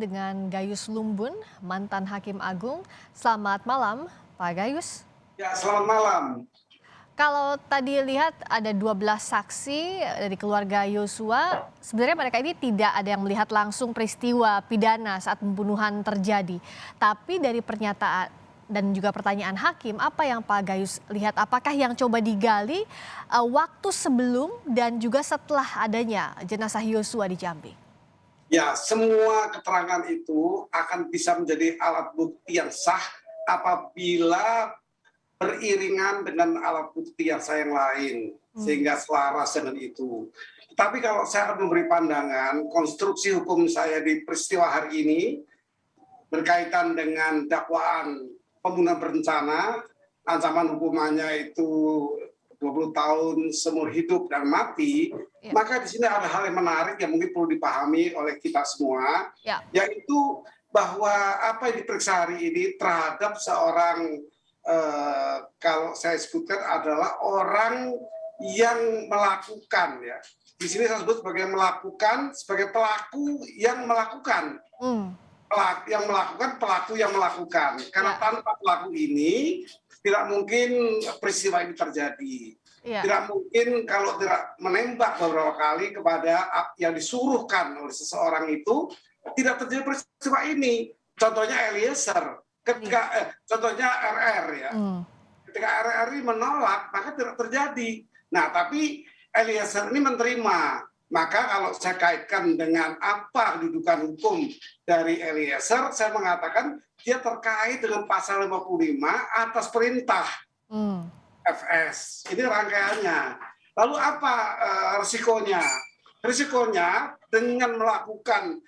dengan Gayus Lumbun, mantan Hakim Agung. Selamat malam, Pak Gayus. Ya, selamat malam. Kalau tadi lihat ada 12 saksi dari keluarga Yosua, sebenarnya mereka ini tidak ada yang melihat langsung peristiwa pidana saat pembunuhan terjadi. Tapi dari pernyataan dan juga pertanyaan hakim, apa yang Pak Gayus lihat? Apakah yang coba digali waktu sebelum dan juga setelah adanya jenazah Yosua di Jambi? Ya, semua keterangan itu akan bisa menjadi alat bukti yang sah apabila beriringan dengan alat bukti yang lain, sehingga selaras dengan itu. Tapi kalau saya akan memberi pandangan, konstruksi hukum saya di peristiwa hari ini berkaitan dengan dakwaan pembunuhan berencana, ancaman hukumannya itu 20 tahun seumur hidup dan mati, maka di sini ada hal yang menarik yang mungkin perlu dipahami oleh kita semua, yaitu bahwa apa yang diperiksa hari ini terhadap seorang, kalau saya sebutkan adalah orang yang melakukan, ya. Di sini saya sebut sebagai melakukan, sebagai pelaku yang melakukan. Pelaku yang melakukan. Karena tanpa pelaku ini tidak mungkin peristiwa ini terjadi. Tidak mungkin kalau tidak menembak beberapa kali kepada yang disuruhkan oleh seseorang itu, tidak terjadi peristiwa ini. Contohnya Eliezer, contohnya RR, ya. Ketika RR ini menolak, maka tidak terjadi. Nah, tapi Eliezer ini menerima. Maka kalau saya kaitkan dengan apa kedudukan hukum dari Eliezer, saya mengatakan dia terkait dengan pasal 55 atas perintah FS. Ini rangkaiannya. Lalu apa risikonya? Risikonya dengan melakukan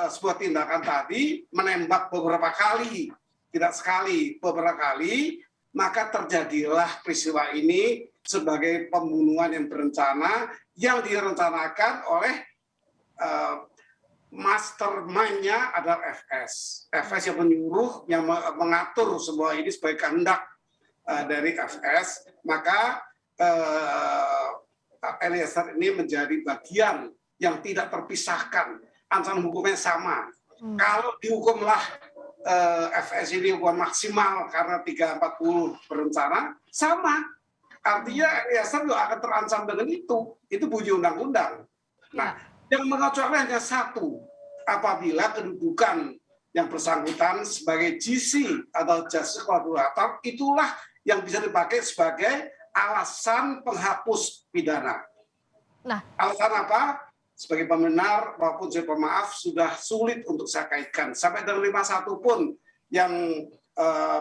sebuah tindakan tadi, menembak beberapa kali, tidak sekali, beberapa kali, maka terjadilah peristiwa ini sebagai pembunuhan yang berencana yang direncanakan oleh mastermind-nya adalah FS. FS yang menyuruh, yang mengatur semua ini sebagai kehendak dari FS, maka Eliezer ini menjadi bagian yang tidak terpisahkan. Ancaman hukumnya sama. Kalau dihukumlah FS ini hukuman maksimal karena 340 berencana, sama. Artinya Eliezer juga akan terancam dengan itu bunyi undang-undang. Nah, yang mengecualikan hanya satu, apabila kedudukan yang bersangkutan sebagai GC atau justice collaborator itulah yang bisa dipakai sebagai alasan penghapus pidana. Nah, alasan apa? Sebagai pembenar maupun sebagai pemaaf sudah sulit untuk saya kaitkan. Sampai dengan 51 pun yang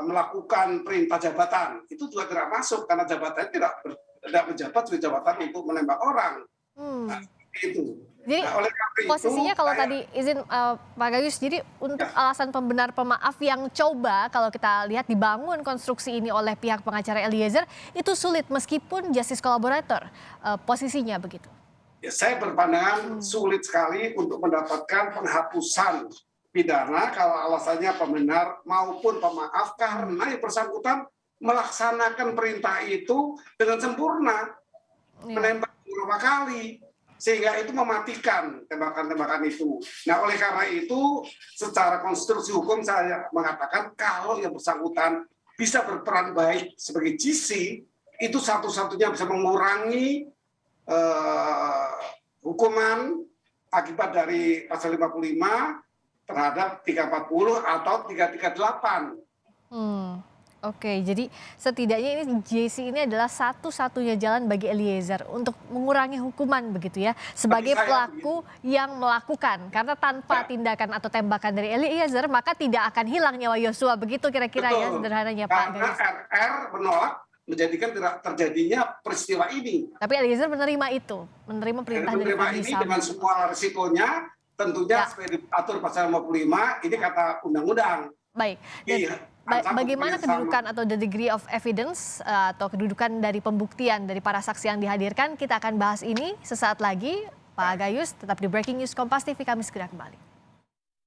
melakukan perintah jabatan itu juga tidak masuk karena jabatannya tidak menjabat sebagai jabatan untuk menembak orang. Nah, itu. Jadi oleh posisinya itu, kalau tadi izin Pak Gayus, jadi untuk alasan pembenar pemaaf yang coba kalau kita lihat dibangun konstruksi ini oleh pihak pengacara Eliezer itu sulit meskipun justice collaborator posisinya begitu. Ya, saya berpandangan sulit sekali untuk mendapatkan penghapusan pidana kalau alasannya pembenar maupun pemaaf karena yang bersangkutan melaksanakan perintah itu dengan sempurna, menembak beberapa kali sehingga itu mematikan tembakan-tembakan itu. Nah, oleh karena itu secara konstruksi hukum saya mengatakan kalau yang bersangkutan bisa berperan baik sebagai GC itu satu-satunya bisa mengurangi hukuman akibat dari pasal 55 terhadap 340 atau 338. Oke, jadi setidaknya ini JC ini adalah satu-satunya jalan bagi Eliezer untuk mengurangi hukuman begitu ya, sebagai pelaku yang melakukan. Karena tanpa tindakan atau tembakan dari Eliezer maka tidak akan hilang nyawa Yosua, begitu kira-kira ya sederhananya Pak Gayus. Karena RR menolak menjadikan tidak terjadinya peristiwa ini. Tapi Eliezer menerima itu, menerima perintah dari ini dengan semua risikonya. Tentunya seperti diatur pasal 55, ini kata undang-undang. Baik. Bagaimana kedudukan atau the degree of evidence atau kedudukan dari pembuktian dari para saksi yang dihadirkan? Kita akan bahas ini sesaat lagi. Pak Gayus, tetap di Breaking News Kompas TV, kami segera kembali.